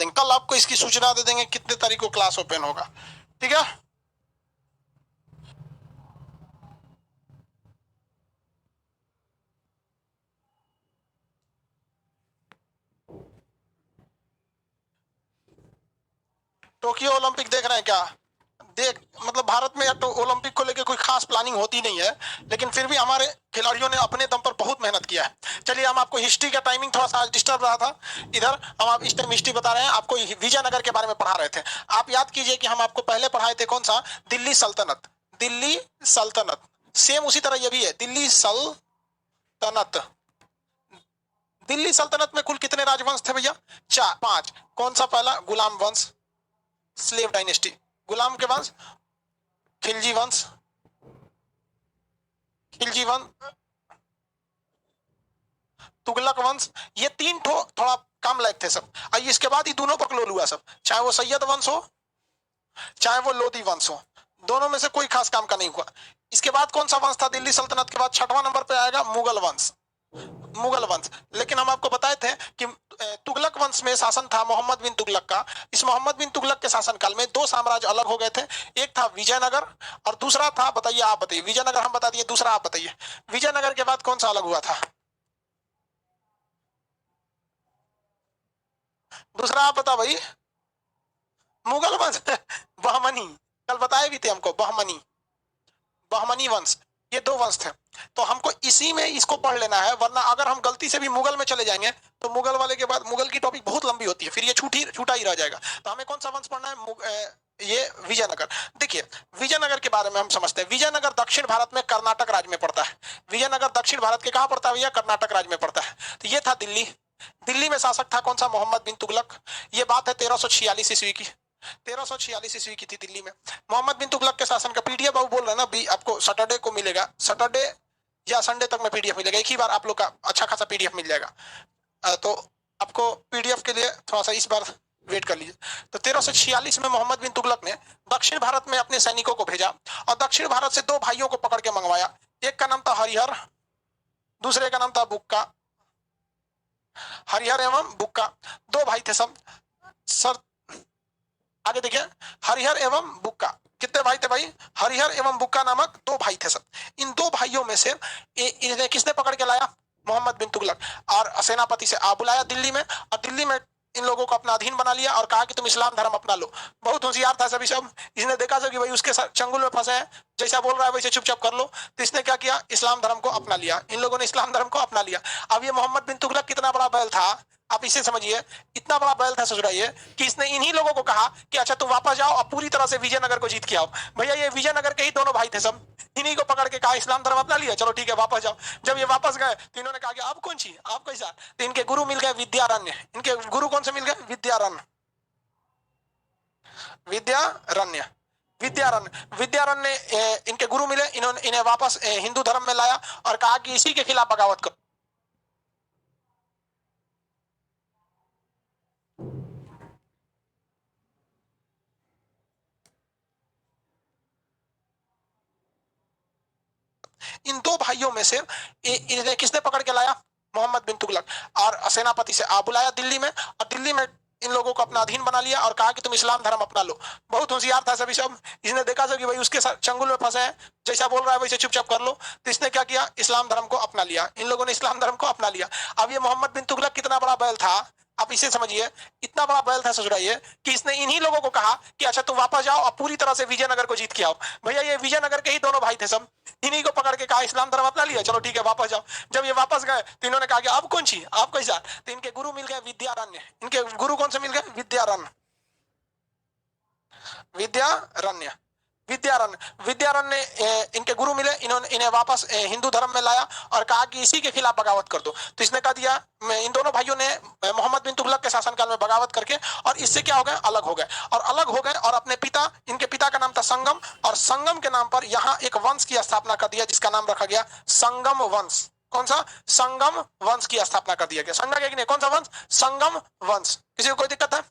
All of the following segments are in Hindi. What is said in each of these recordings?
दिन, कल आपको इसकी सूचना दे देंगे कितने तारीख को क्लास ओपन होगा, ठीक है। टोक्यो ओलंपिक देख रहे हैं क्या? देख मतलब भारत में तो ओलंपिक को लेकर कोई खास प्लानिंग होती नहीं है, लेकिन फिर भी हमारे खिलाड़ियों ने अपने दम पर बहुत मेहनत किया है। चलिए, हम आपको हिस्ट्री का टाइमिंग थोड़ा सा डिस्टर्ब रहा था इधर, हम आप इस टाइम हिस्ट्री बता रहे हैं आपको, विजयनगर के बारे में पढ़ा रहे थे। आप याद कीजिए कि हम आपको पहले पढ़ाए थे कौन सा, दिल्ली सल्तनत। दिल्ली सल्तनत सेम उसी तरह ये भी है, दिल्ली सल्तनत। दिल्ली सल्तनत में कुल कितने राजवंश थे भैया? 4 5। कौन सा पहला? गुलाम वंश, स्लेव डायनेस्टी, गुलाम के वंश, खिलजी वंश, खिलजी वंश, तुगलक वंश। ये 3 थोड़ा कम लायक थे सब। इसके बाद ये दोनों बकलोल हुआ सब, चाहे वो सैयद वंश हो चाहे वो लोधी वंश हो, दोनों में से कोई खास काम का नहीं हुआ। इसके बाद कौन सा वंश था दिल्ली सल्तनत के बाद? 6वां नंबर पे आएगा मुगल वंश, मुगल वंश। लेकिन हम आपको बताए थे कि तुगलक वंश में शासन था मोहम्मद बिन तुगलक का। इस मोहम्मद बिन तुगलक के शासनकाल में 2 साम्राज्य अलग हो गए थे। एक था विजयनगर और दूसरा था, बताइए आप बताइए, विजयनगर हम बता दिए, दूसरा आप बताइए। विजयनगर के बाद कौन सा अलग हुआ था? दूसरा आप बता भाई। मुगल वंश बहमनी, कल बताए भी थे हमको, बहमनी, बहमनी वंश। ये 2 वंश थे। तो हमको इसी में इसको पढ़ लेना है, वरना अगर हम गलती से भी मुगल में चले जाएंगे तो मुगल वाले के बाद मुगल की टॉपिक बहुत लंबी होती है, फिर ये छूटा ही रह जाएगा। तो हमें कौन सा वंश पढ़ना है? ये विजयनगर। देखिए, विजयनगर के बारे में हम समझते हैं। विजयनगर दक्षिण भारत में कर्नाटक राज्य में पड़ता है। विजयनगर दक्षिण भारत के कहां पड़ता है भैया? कर्नाटक राज्य में पड़ता है। तो ये था दिल्ली। दिल्ली में शासक था कौन सा? मोहम्मद बिन तुगलक। ये बात है 1346 ईस्वी की, 1346 ईस्वी की थी दिल्ली में। मोहम्मद बिन तुगलक के शासन का पीडीएफ बाबू बोल रहे हैं ना भी, आपको सैटरडे को मिलेगा, सैटरडे या संडे तक में पीडीएफ मिलेगा, एक ही बार आप लोग का अच्छा खासा पीडीएफ मिल जाएगा। तो आपको पीडीएफ के लिए थोड़ा सा इस बार वेट कर लीजिए। तो 1346 में मोहम्मद बिन तुगलक ने दक्षिण भारत में अपने सैनिकों को भेजा और दक्षिण भारत से 2 भाइयों को पकड़ के मंगवाया। एक का नाम था हरिहर, दूसरे का नाम था बुक्का। हरिहर एवं बुक्का 2 भाई थे सब। सर आगे देखिए, हरिहर एवं बुक्का कितने भाई थे भाई? हरिहर एवं बुक्का नामक 2 भाई थे सब। इन 2 भाइयों में से इन्हें किसने पकड़ के लाया? मोहम्मद बिन तुगलक। और सेनापति से बुलाया दिल्ली में, और दिल्ली में इन लोगों को अपना अधीन बना लिया और कहा कि तुम इस्लाम धर्म अपना लो। बहुत होशियार था सभी सब। इसने देखा सब कि भाई उसके चंगुल में फंसे हैं, जैसा बोल रहा है वैसे चुपचाप कर लो। तो इसने क्या किया? इस्लाम धर्म को अपना लिया। इन लोगों ने इस्लाम धर्म को अपना लिया। अब ये मोहम्मद बिन तुगलक कितना बड़ा बैल था, आप इसे समझिए। इतना बड़ा बैल था ससुराइए कि इसने इन्हीं लोगों को कहा कि अच्छा तुम वापस जाओ और पूरी तरह से विजयनगर को जीत के आओ। भैया ये विजयनगर के ही दोनों भाई थे सब। इन्हीं को पकड़ के कहा इस्लाम धर्म अपना लिया, चलो ठीक है वापस जाओ। जब ये वापस गए तो इन्होंने कहा कि आप कौन सी, आप कैसा? तो इनके गुरु मिल गए विद्यारण्य। इनके गुरु कौन से मिल गए? विद्यारण्य, विद्यारण्य, विद्यारण्य। विद्यारण्य इनके गुरु मिले, इन्होंने इन्हें वापस हिंदू धर्म में लाया और कहा कि इसी के खिलाफ बगावत करो। इन 2 भाइयों में से इन्हें किसने पकड़ के लाया? मोहम्मद बिन तुगलक। और सेनापति से बुलाया दिल्ली में, और दिल्ली में इन लोगों को अपना अधीन बना लिया और कहा कि तुम इस्लाम धर्म अपना लो। बहुत होशियार था सभी सब। इसने देखा सब कि भाई उसके चंगुल में फंसे हैं, जैसा बोल रहा है वैसे चुपचाप कर लो। तो इसने क्या किया? इस्लाम धर्म को अपना लिया। इन लोगों ने इस्लाम धर्म को अपना लिया। अब ये मोहम्मद बिन तुगलक कितना बड़ा बैल था, आप इसे समझिए। इतना बड़ा बैल था ससुराइए कि इसने इन्हीं लोगों को कहा कि अच्छा तुम वापस जाओ और पूरी तरह से विजयनगर को जीत के आओ। भैया ये विजयनगर के ही दोनों भाई थे सब। इन्हीं को पकड़ के कहा इस्लाम धर्म अपना लिया, चलो ठीक है वापस जाओ। जब ये वापस गए तो इन्होंने कहा कि आप कौन सी, आप कैसा? तो इनके गुरु मिल गए विद्यारण्य। इनके गुरु कौन से मिल गए? विद्यारण्य, विद्यारण्य, विद्यारण्य। विद्यारण्य इनके गुरु मिले, इन्होंने इन्हें वापस हिंदू धर्म में लाया और कहा कि इसी के खिलाफ बगावत कर दो। तो इसने कहा दिया, इन दोनों भाइयों ने मोहम्मद बिन तुगलक के शासनकाल में बगावत करके और इससे क्या हो गए? अलग हो गए। और अलग हो गए और अपने पिता, इनके पिता का नाम था संगम, और संगम के नाम पर यहाँ एक वंश की स्थापना कर दिया जिसका नाम रखा गया संगम वंश। कौन सा? संगम वंश की स्थापना कर दिया गया। समझा गया कि नहीं? कौन सा वंश? संगम वंश। किसी को कोई दिक्कत है?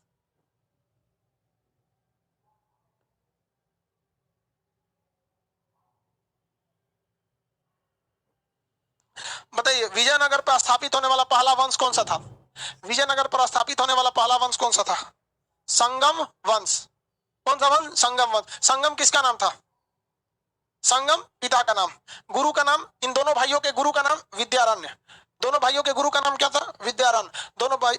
बताइए, विजयनगर पर स्थापित होने वाला पहला वंश कौन सा था? विजयनगर पर स्थापित होने वाला पहला वंश कौन सा था? संगम वंश। कौन सा वंश? संगम वंश। संगम किसका नाम था? संगम पिता का नाम। गुरु का नाम? इन दोनों भाइयों के गुरु का नाम विद्यारण्य। दोनों भाइयों के गुरु का नाम क्या था? विद्यारण्य। दोनों भाई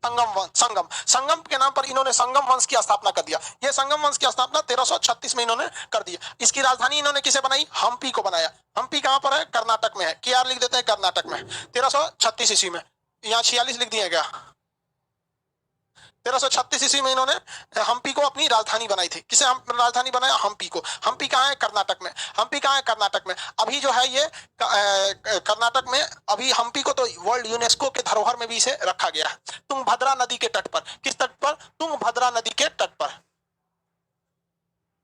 संगम वंश। संगम संगम के नाम पर इन्होंने संगम वंश की स्थापना कर दिया। ये संगम वंश की स्थापना 1336 में इन्होंने कर दी। इसकी राजधानी इन्होंने किसे बनाई? हम्पी को बनाया। हम्पी कहां पर है? कर्नाटक में है। केआर लिख देते हैं कर्नाटक में। 1336 ईस्वी में। यहाँ 46 लिख दिया गया। 1336 ईस्वी में इन्होंने हम्पी को अपनी राजधानी बनाई थी। किसे राजधानी बनाया? हम्पी को। हम्पी कहाँ है? कर्नाटक में। हम्पी कहाँ है? कर्नाटक में। अभी जो है ये कर्नाटक में, अभी हम्पी को तो वर्ल्ड यूनेस्को के धरोहर में भी इसे रखा गया है, तुंगभद्रा नदी के तट पर। किस तट पर? तुंगभद्रा नदी के तट पर।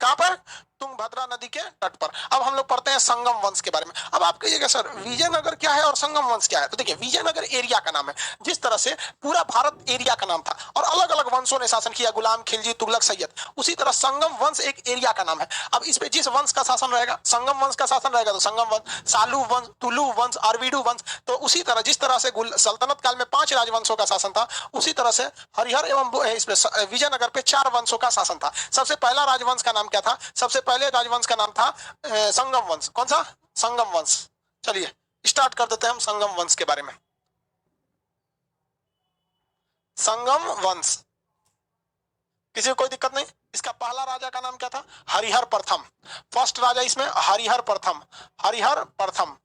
कहां पर? तुंगभद्रा नदी के तट पर। अब हम लोग पढ़ते हैं संगम वंश के बारे में। अब आप कहिएगा सर विजयनगर क्या है और संगम वंश क्या है? तो देखिए, विजयनगर एरिया का नाम है। जिस तरह से पूरा भारत एरिया का नाम था और अलग अलग वंशों ने शासन किया, गुलाम, खिलजी, तुगलक, सैयद, उसी तरह संगम वंश एक एरिया का नाम है। अब इस पे जिस वंश का शासन रहेगा, संगम वंश का शासन रहेगा तो संगम वंश, सालू वंश, तुलु वंश, अरविडु वंश। तो उसी तरह जिस तरह से सल्तनत काल में 5 राजवंशों का शासन था, उसी तरह से हरिहर एवं इस पे विजयनगर पे 4 वंशों का शासन था। सबसे पहला राजवंश का नाम क्या था? सबसे पहले राजवंश का नाम था संगम वंश। कौन सा? संगम वंश। चलिए स्टार्ट कर देते हैं हम संगम वंश के बारे में। संगम वंश, किसी को कोई दिक्कत नहीं? इसका पहला राजा का नाम क्या था? हरिहर प्रथम। फर्स्ट राजा इसमें हरिहर प्रथम। हरिहर प्रथम,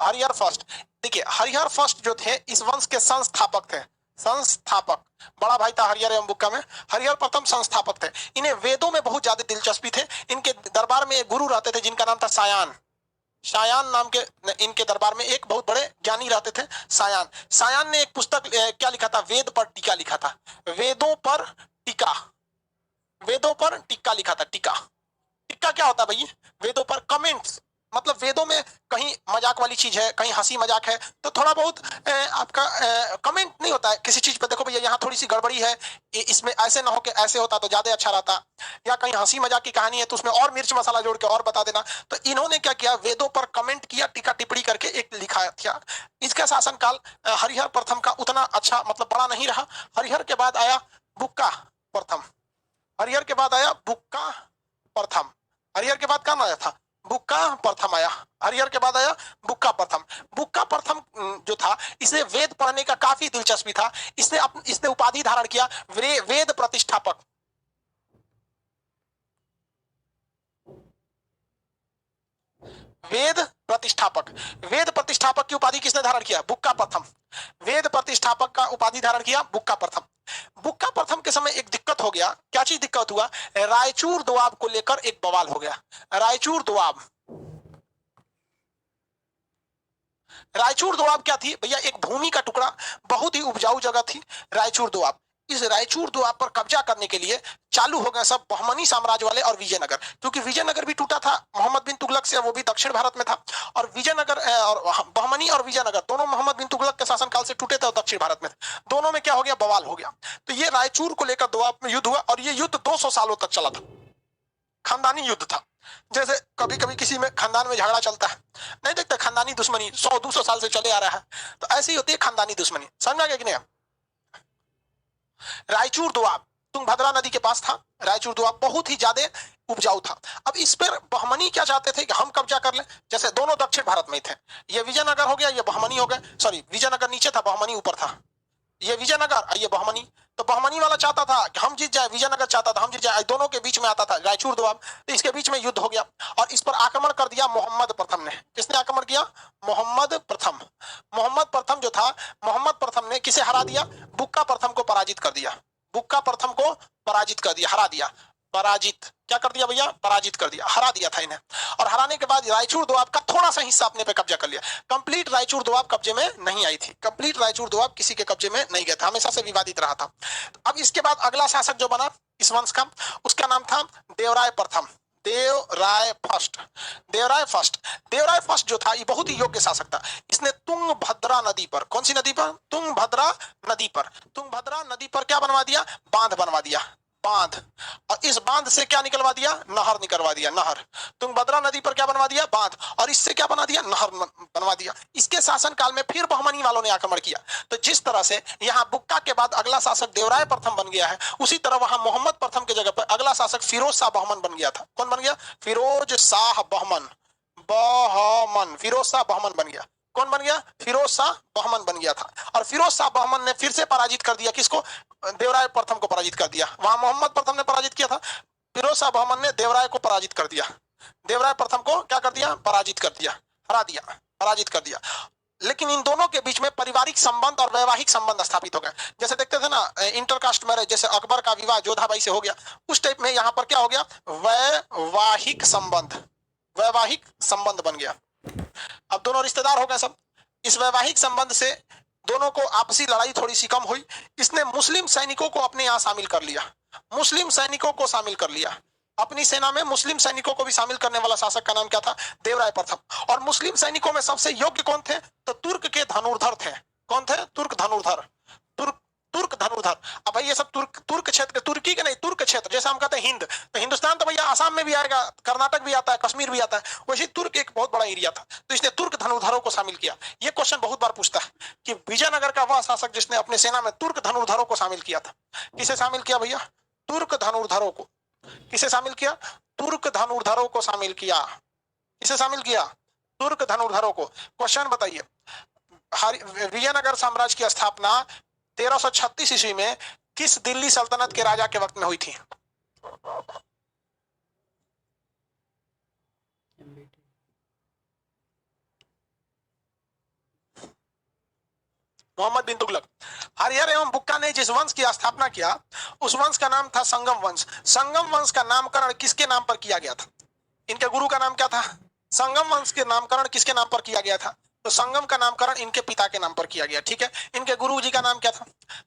हरिहर फर्स्ट। देखिए, हरिहर फर्स्ट जो थे इस वंश के संस्थापक थे। संस्थापक, बड़ा भाई था हरिहर एवं बुक्का में। हरिहर प्रथम संस्थापक थे। इन्हें वेदों में बहुत ज्यादा दिलचस्पी थे। इनके दरबार में एक गुरु रहते थे जिनका नाम था सायान। सायान नाम के इनके दरबार में एक बहुत बड़े ज्ञानी रहते थे, सायान। सायान ने एक पुस्तक क्या लिखा था? वेद पर टीका लिखा था। वेदों पर टीका। वेदों पर टीका लिखा था। टीका, टीका क्या होता है भाई? वेदों पर कमेंट्स। मतलब वेदों में कहीं मजाक वाली चीज है, कहीं हंसी मजाक है, तो थोड़ा बहुत आपका कमेंट नहीं होता है किसी चीज पे। देखो भैया यहाँ थोड़ी सी गड़बड़ी है, इसमें ऐसे ना हो के ऐसे होता तो ज्यादा अच्छा रहता, या कहीं हंसी मजाक की कहानी है तो उसमें और मिर्च मसाला जोड़ के और बता देना। तो इन्होंने क्या किया? वेदों पर कमेंट किया, टीका टिप्पणी करके एक लिखा था। इसका शासनकाल हरिहर प्रथम का उतना अच्छा मतलब बड़ा नहीं रहा। हरिहर के बाद आया बुक्का प्रथम। हरिहर के बाद आया बुक्का प्रथम। हरिहर के बाद कौन आया था? बुक्का प्रथम आया। हरिहर के बाद आया बुक्का प्रथम। बुक्का प्रथम जो था, इसे वेद पढ़ने का काफी दिलचस्पी था। इसने उपाधि धारण किया वेद प्रतिष्ठापक। वेद प्रतिष्ठापक। वेद प्रतिष्ठापक की उपाधि किसने धारण किया? बुक्का प्रथम। वेद प्रतिष्ठापक का उपाधि धारण किया बुक्का प्रथम। बुक्का प्रथम के समय एक दिक्कत हो गया। क्या चीज दिक्कत हुआ? रायचूर दोआब को लेकर एक बवाल हो गया। रायचूर दोआब। रायचूर दोआब क्या थी भैया? एक भूमि का टुकड़ा, बहुत ही उपजाऊ जगह थी रायचूर दोआब। इस रायचूर दोआब पर कब्जा करने के लिए चालू हो गए सब बहमनी साम्राज्य वाले और विजयनगर। क्योंकि विजयनगर भी टूटा था मोहम्मद बिन तुगलक से, वो भी दक्षिण भारत में था। और विजयनगर और बहमनी और विजयनगर दोनों मोहम्मद बिन तुगलक के शासनकाल से टूटे थे और दक्षिण भारत में थे। दोनों में क्या हो गया? बवाल हो गया। तो ये रायचूर को लेकर दोआब में युद्ध हुआ और ये युद्ध 200 सालों तक चला था। खानदानी युद्ध था। जैसे कभी कभी किसी में खानदान में झगड़ा चलता है, नहीं देखते खानदानी दुश्मनी 100-200 साल से चले आ रहा है, तो ऐसी होती है खानदानी दुश्मनी। समझा गया कि नहीं? रायचूर दोआब तुंगभद्रा नदी के पास था। रायचूर दोआब बहुत ही ज्यादा उपजाऊ था। अब इस पर बहमनी क्या चाहते थे कि हम कब्जा कर लें। जैसे दोनों दक्षिण भारत में थे, ये विजयनगर हो गया, ये बहमनी हो गया। सॉरी, विजयनगर नीचे था, बहमनी ऊपर था। ये विजयनगर और ये बहमनी। तो बहमनी वाला चाहता था कि हम जीत जाए, विजयनगर चाहता था हम जीत जाए। दोनों के बीच में आता था रायचूर दोआब। तो इसके बीच में युद्ध हो गया और इस पर आक्रमण कर दिया मोहम्मद प्रथम ने। किसने आक्रमण किया? मोहम्मद प्रथम। मोहम्मद प्रथम जो था, मोहम्मद प्रथम ने किसे हरा दिया? बुक्का प्रथम को पराजित कर दिया। बुक्का प्रथम को पराजित कर दिया, हरा दिया। पराजित क्या कर दिया भैया? पराजित कर दिया, हरा दिया था इन्हें। और हराने के बाद रायचूर दोआब का थोड़ा सा हिस्सा अपने पे कब्जा कर लिया। कंप्लीट रायचूर दोआब कब्जे में नहीं आई थी। कंप्लीट रायचूर दोआब किसी के कब्जे में नहीं गया था, हमेशा से विवादित रहा था। अब इसके बाद अगला शासक जो बना इस वंश का, उसका नाम था देवराय प्रथम। Devaraya first. Devaraya first. Devaraya first जो था ये बहुत ही योग्य शासक था। इसने तुंगभद्रा नदी पर, कौन सी नदी पर? तुंगभद्रा नदी पर। तुंगभद्रा नदी पर क्या बनवा दिया? बांध बनवा दिया। बांध, और इस बांध से क्या निकलवा दिया? नहर निकलवा दिया, नहर। तुंगभद्रा नदी पर क्या बनवा दिया? बांध, और इससे क्या बना दिया? नहर बनवा दिया। इसके शासन काल में फिर बहमनी वालों ने आक्रमण किया। तो जिस तरह से यहाँ बुक्का के बाद अगला शासक देवराय प्रथम बन गया है, उसी तरह वहां मोहम्मद प्रथम की जगह पर अगला शासक फिरोज शाह बहमन बन गया था। कौन बन गया? फिरोज शाह बहमन, बहमन, फिरोज शाह बहमन बन गया। कौन बन गया? फिरोज शाह बहमन बन गया था। और फिरोज शाह बहमन ने फिर से पराजित कर दिया, किसको? देवराय प्रथम को पराजित कर दिया। वहां मोहम्मद प्रथम ने पराजित किया था, फिरोज शाह बहमन ने देवराय को पराजित कर दिया। देवराय प्रथम को क्या कर दिया? पराजित कर दिया, हरा दिया, पराजित कर दिया। लेकिन इन दोनों के बीच में पारिवारिक संबंध और वैवाहिक संबंध स्थापित हो गए। जैसे देखते थे ना इंटरकास्ट मैरिज, जैसे अकबर का विवाह जोधाबाई से हो गया, उस टाइप में यहाँ पर क्या हो गया? वैवाहिक संबंध, वैवाहिक संबंध बन गया। अब दोनों रिश्तेदार हो गए सब। इस वैवाहिक संबंध से दोनों को आपसी लड़ाई थोड़ी सी कम हुई। इसने मुस्लिम सैनिकों को अपने यहाँ शामिल कर लिया, मुस्लिम सैनिकों को शामिल कर लिया अपनी सेना में। मुस्लिम सैनिकों को भी शामिल करने वाला शासक का नाम क्या था? देवराय प्रथम। और मुस्लिम सैनिकों में सबसे योग्य कौन थे? तो तुर्क के धनुर्धर थे। कौन थे? तुर्क धनुर्धर, तुर्क, तुर्क धनुर्धर। अब भाई ये सब तुर्क क्षेत्र, तुर्की के नहीं, तुर्क क्षेत्र, जैसे हम कहते हैं हिंद, तो हिंदुस्तान तो भैया आसाम में भी आएगा, कर्नाटक भी आता है, कश्मीर भी आता है, वैसे तुर्क एक बहुत बड़ा एरिया था। तो इसने तुर्क धनुर्धरों को शामिल किया। ये क्वेश्चन बहुत बार पूछता है कि विजयनगर का वह शासक जिसने अपने सेना में तुर्क धनुर्धरों को शामिल किया था, किसे शामिल किया भैया? तुर्क धनुर्धरों को। किसे शामिल किया? तुर्क धनुर्धरों को शामिल किया। किसे शामिल किया? तुर्क धनुर्धरों को। क्वेश्चन बताइए, विजयनगर साम्राज्य की स्थापना 1336 ईस्वी में किस दिल्ली सल्तनत के राजा के वक्त में हुई थी? मोहम्मद बिन तुगलक। हरिहर एवं बुक्का ने जिस वंश की स्थापना किया उस वंश का नाम था संगम वंश। संगम वंश का नामकरण किसके नाम पर किया गया था? इनके गुरु का नाम क्या था? संगम वंश के नामकरण किसके नाम पर किया गया था? तो संगम का नामकरण इनके पिता के नाम पर किया गया। ठीक है, इनके गुरु जी का नाम क्या था?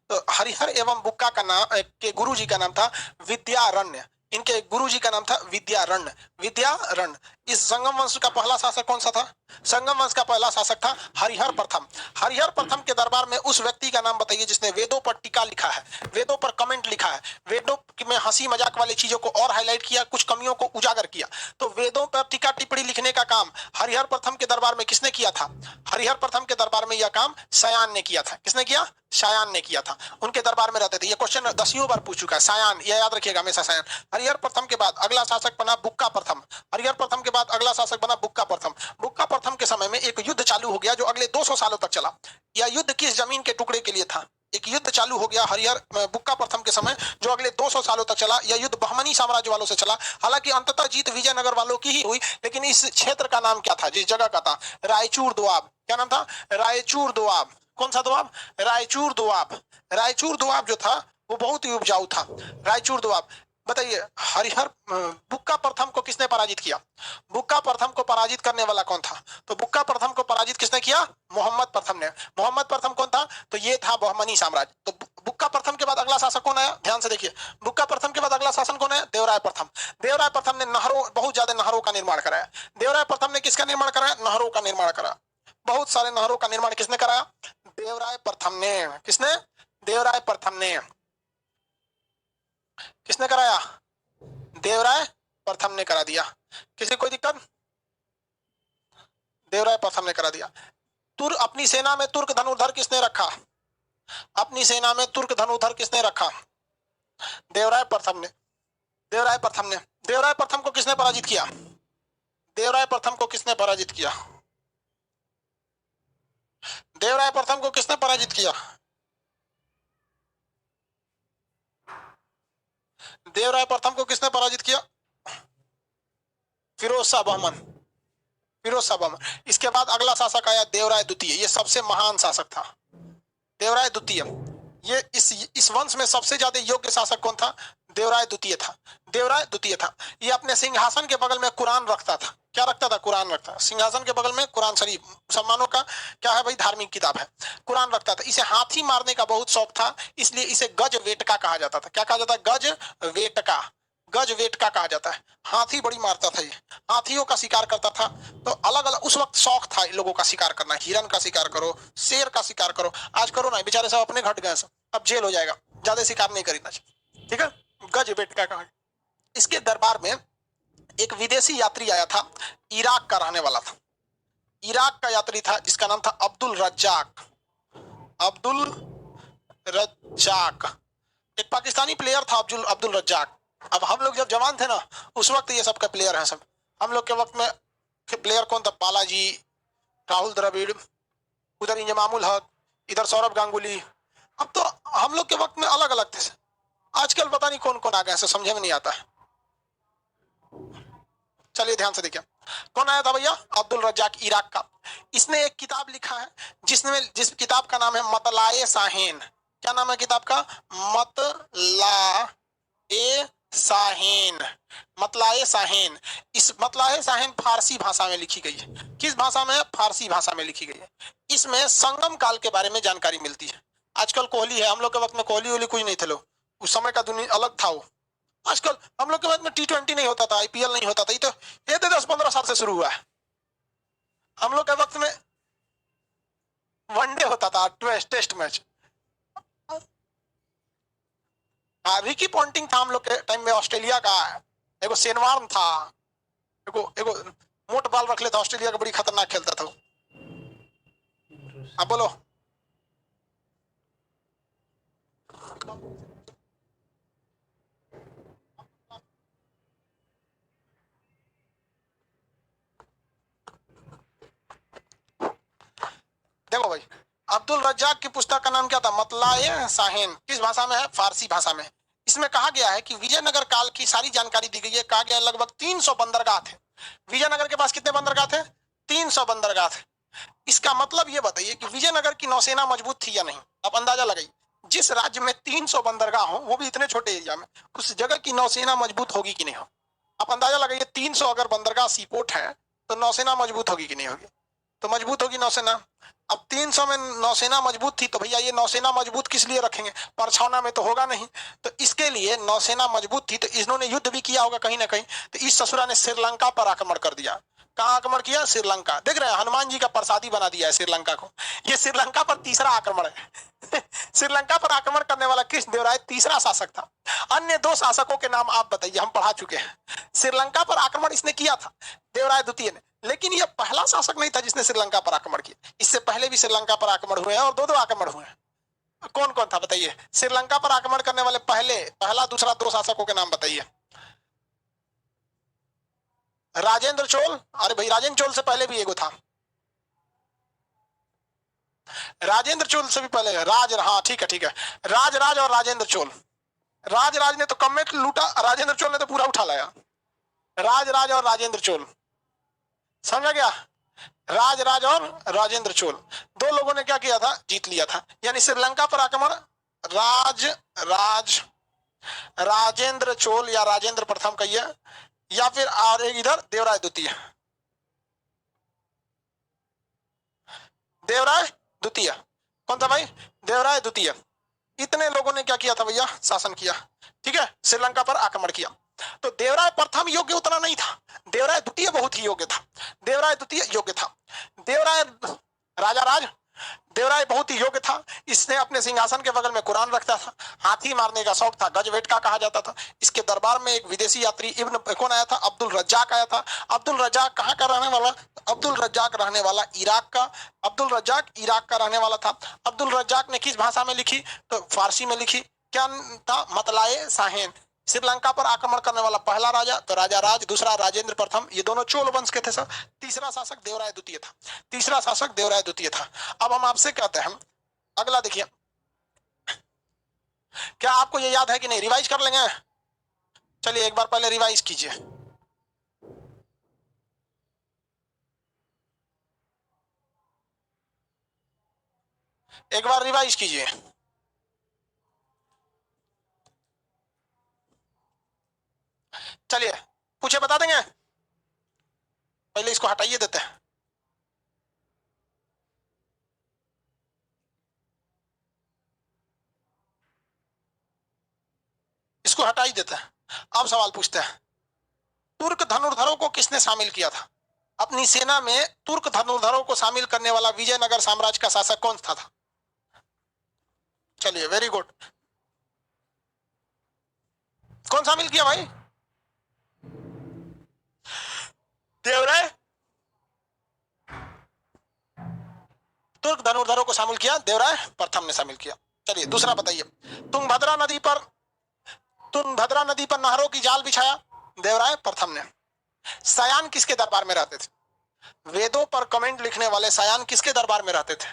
तो हरिहर एवं बुक्का का नाम के गुरु जी का नाम था विद्यारण्य। इनके गुरु जी का नाम था विद्यारण्य, विद्यारण्य। इस संगम वंश का पहला शासक कौन सा था? संगम वंश का पहला शासक था हरिहर प्रथम। हरिहर प्रथम के दरबार में उस व्यक्ति का नाम बताइए जिसने वेदों पर टीका लिखा है, वेदों पर कमेंट लिखा है, वेदों में हंसी मजाक वाली चीजों को और हाईलाइट किया, कुछ कमियों को उजागर किया। तो वेदों पर टीका टिप्पणी लिखने का काम हरिहर प्रथम के दरबार में किसने किया था? हरिहर प्रथम के दरबार में यह काम शायान ने किया था। किसने किया? शायान ने किया था। उनके दरबार में रहते थे। ये क्वेश्चन 10 बार पूछ चुका है। शायान, यह याद रखिएगा हमेशा, शायान। हरिहर प्रथम के बाद अगला शासक बना बुक्का प्रथम। हरिहर प्रथम के बाद अगला शासक बना बुक्का प्रथम। बुक्का प्रथम के समय में एक युद्ध चालू हो गया जो अगले 200 सालों तक चला। यह युद्ध किस जमीन के टुकड़े के लिए था? एक युद्ध चालू हो गया हरिहर बुक्का प्रथम के समय जो अगले 200 सालों तक चला। यह युद्ध बहमनी साम्राज्य वालों से चला। हालांकि अंततः जीत विजयनगर वालों की ही हुई, लेकिन इस क्षेत्र का नाम क्या था? जिस जगह का था, रायचूर दोआब। क्या नाम था? रायचूर दोआब। कौन सा दोआब? रायचूर दोआब। रायचूर दोआब जो था वो बहुत ही उपजाऊ था, रायचूर दोआब। बताइए, हरिहर बुक्का प्रथम को किसने पराजित किया? बुक्का प्रथम को पराजित करने वाला कौन था? तो बुक्का प्रथम को पराजित किसने किया? मोहम्मद प्रथम ने। मोहम्मद प्रथम कौन था? तो ये था बहमनी साम्राज्य। तो बुक्का प्रथम के बाद अगला शासक कौन है? ध्यान से देखिए, बुक्का प्रथम के बाद अगला शासन कौन है? देवराय प्रथम। देवराय प्रथम ने नहरों, बहुत ज्यादा नहरों का निर्माण कराया। देवराय प्रथम ने किसका निर्माण कराया? नहरों का निर्माण करा। बहुत सारे नहरों का निर्माण किसने कराया? देवराय प्रथम ने। किसने? देवराय प्रथम ने। किसने कराया? देवराय प्रथम ने करा दिया। किसी कोई दिक्कत? देवराय प्रथम ने करा दिया। अपनी सेना में तुर्क धनुर्धर किसने रखा? अपनी सेना में तुर्क धनुर्धर किसने रखा? देवराय प्रथम ने। देवराय प्रथम ने। देवराय प्रथम को किसने पराजित किया? देवराय प्रथम को किसने पराजित किया? देवराय प्रथम को किसने पराजित किया? देवराय प्रथम को किसने पराजित किया? फिरोज शाह बहमन। फिरोज शाह बहमन। इसके बाद अगला शासक आया देवराय द्वितीय। ये सबसे महान शासक था, देवराय द्वितीय। ये इस वंश में सबसे ज्यादा योग्य शासक कौन था? देवराय द्वितीय था। देवराय द्वितीय था। ये अपने सिंहासन के बगल में कुरान रखता था। क्या रखता था? कुरान रखता। सिंहासन के बगल में कुरान शरीफ, मुसलमानों का क्या है भाई? धार्मिक किताब है, कुरान रखता था। इसे हाथी मारने का बहुत शौक था, इसलिए इसे गज वेटका कहा जाता था। क्या कहा जाता है? गज वेटका। गज वेटका कहा जाता है। हाथी बड़ी मारता था, ये हाथियों का शिकार करता था। तो अलग अलग उस वक्त शौक था लोगों का शिकार करना। हिरन का शिकार करो, शेर का शिकार करो। आज करो ना, बेचारे सब अपने घट गए सब, अब जेल हो जाएगा, ज्यादा शिकार नहीं करना चाहिए। ठीक है, गजबेटका कहा। इसके दरबार में एक विदेशी यात्री आया था, इराक का रहने वाला था। इराक का यात्री था जिसका नाम था अब्दुल रज्जाक। अब्दुल रज्जाक एक पाकिस्तानी प्लेयर था, अब्दुल अब्दुल रज्जाक। अब हम लोग जब जवान थे ना, उस वक्त ये सब का प्लेयर है सब। हम लोग के वक्त में प्लेयर कौन था? बालाजी, राहुल द्रविड़, उधर इंजमामुल हक, इधर सौरभ गांगुली। अब तो हम लोग के वक्त में अलग अलग थे। आजकल पता नहीं कौन कौन आ गए, ऐसे समझे में नहीं आता है। चलिए ध्यान से देखिए, कौन आया था भैया? अब्दुल रज्जाक, इराक का। इसने एक किताब लिखा है जिस किताब का नाम है मतलाए साहिन। क्या नाम है किताब का? मतलाए साहिन। मतलाए साहिन। इस मतलाए साहिन फारसी भाषा में लिखी गई है। किस भाषा में? फारसी भाषा में लिखी गई है। इसमें संगम काल के बारे में जानकारी मिलती है। आजकल कोहली है, हम लोग के वक्त में कोहली वोहली कुछ नहीं थे लोग, उस समय का दुनिया अलग था वो। आजकल हम लोग के बाद में T20 नहीं होता था, IPL नहीं होता था, ये तो 10-15 साल से शुरू हुआ है। हम लोग के वक्त में वनडे होता था, टेस्ट मैच। हाँ, रिकी पॉन्टिंग था हम लोग के टाइम में, ऑस्ट्रेलिया का। एगो सेनवार्न था, एगो एगो मोट बाल रख लेता, ऑस्ट्रेलिया का बड़ी खतरनाक खेलता था। अब बोलो। देखो भाई, अब्दुल रज्जाक की पुस्तक का नाम क्या था? मतलाए साहिन। किस भाषा में है? फारसी भाषा में। इसमें कहा गया है कि विजयनगर काल की सारी जानकारी दी गई है। कहा गया लगभग 300 बंदरगाह थे। विजयनगर के पास कितने बंदरगाह थे? 300 बंदरगाह थे। इसका मतलब ये बताइए कि विजयनगर की नौसेना मजबूत थी या नहीं? अब अंदाजा लगाइए, जिस राज्य में 300 बंदरगाह हो, वो भी इतने छोटे एरिया में, उस जगह की नौसेना मजबूत होगी कि नहीं हो? आप अंदाजा लगाइए, 300 अगर बंदरगाह सीपोर्ट है तो नौसेना मजबूत होगी कि नहीं होगी? तो मजबूत होगी नौसेना। अब 300 में नौसेना मजबूत थी, तो भैया ये नौसेना मजबूत किस लिए रखेंगे? परछावना में तो होगा नहीं। तो इसके लिए नौसेना मजबूत थी, तो इन्होंने युद्ध भी किया होगा कहीं ना कहीं। तो इस ससुरा ने श्रीलंका पर आक्रमण कर दिया। कहाँ आक्रमण किया? श्रीलंका। देख रहे हैं, हनुमान जी का प्रसादी बना दिया है श्रीलंका को। ये श्रीलंका पर तीसरा आक्रमण है। श्रीलंका पर आक्रमण करने वाला कृष्णदेवराय तीसरा शासक था। अन्य 2 शासकों के नाम आप बताइए, हम पढ़ा चुके हैं। श्रीलंका पर आक्रमण इसने किया था, देवराय द्वितीय ने। लेकिन यह पहला शासक नहीं था जिसने श्रीलंका पर आक्रमण किया। इससे पहले भी श्रीलंका पर आक्रमण हुए हैं, और 2 आक्रमण हुए हैं। कौन कौन था बताइए? श्रीलंका पर आक्रमण करने वाले पहला दूसरा 2 शासकों के नाम बताइए। राजेंद्र चोल। अरे भाई, राजेंद्र चोल से पहले भी एगो था। राजेंद्र चोल से भी पहले हाँ ठीक है ठीक है। राज और राजेंद्र चोल। राज ने तो कम में लूटा, राजेंद्र चोल ने तो पूरा उठा लाया। राज और राजेंद्र चोल, समझा गया? राज और राजेंद्र चोल, 2 लोगों ने क्या किया था? जीत लिया था। यानी श्रीलंका पर आक्रमण राज राजेंद्र चोल या राजेंद्र प्रथम कहिए, या फिर और एक इधर देवराय द्वितीय। देवराय द्वितीय कौन था भाई? देवराय द्वितीय। इतने लोगों ने क्या किया था भैया? शासन किया। ठीक है, श्रीलंका पर आक्रमण किया। तो देवराय प्रथम योग्य उतना नहीं था, देवराय द्वितीय बहुत ही योग्य था। देवराय द्वितीय योग्य था। देवराय राजा राज देवराय बहुत ही योग्य था। इसने अपने सिंहासन के बगल में कुरान रखता था, हाथी मारने का शौक था, गजवेटका कहा जाता था। इसके दरबार में एक विदेशी यात्री इब्न कौन आया था? अब्दुल रज्जाक आया था। अब्दुल रज्जाक कहाँ का रहने वाला? अब्दुल रज्जाक रहने वाला इराक का। अब्दुल रज्जाक इराक का रहने वाला था। अब्दुल रज्जाक ने किस भाषा में लिखी? तो फारसी में लिखी। क्या था? मतलाए साहिन। श्रीलंका पर आक्रमण करने वाला पहला राजा तो राजा राज, दूसरा राजेंद्र प्रथम, ये दोनों चोल वंश के थे सर। तीसरा शासक देवराय द्वितीय था। तीसरा शासक देवराय द्वितीय था। अब हम आपसे कहते हैं, अगला देखिए, क्या आपको ये याद है कि नहीं? रिवाइज कर लेंगे। चलिए एक बार पहले रिवाइज कीजिए। एक बार रिवाइज कीजिए। चलिए पूछे, बता देंगे? पहले इसको हटाइए देते हैं। इसको हटा ही देते हैं। अब सवाल पूछते हैं, तुर्क धनुर्धरों को किसने शामिल किया था? अपनी सेना में तुर्क धनुर्धरों को शामिल करने वाला विजयनगर साम्राज्य का शासक कौन था? चलिए वेरी गुड। कौन शामिल किया भाई? देवराय तुर्क धनुर्धरों को शामिल किया, देवराय प्रथम ने शामिल किया। चलिए दूसरा बताइए। तुंगभद्रा नदी पर नहरों की जाल बिछाया, देवराय प्रथम ने। सयान किसके दरबार में रहते थे? वेदों पर कमेंट लिखने वाले सयान किसके दरबार में रहते थे?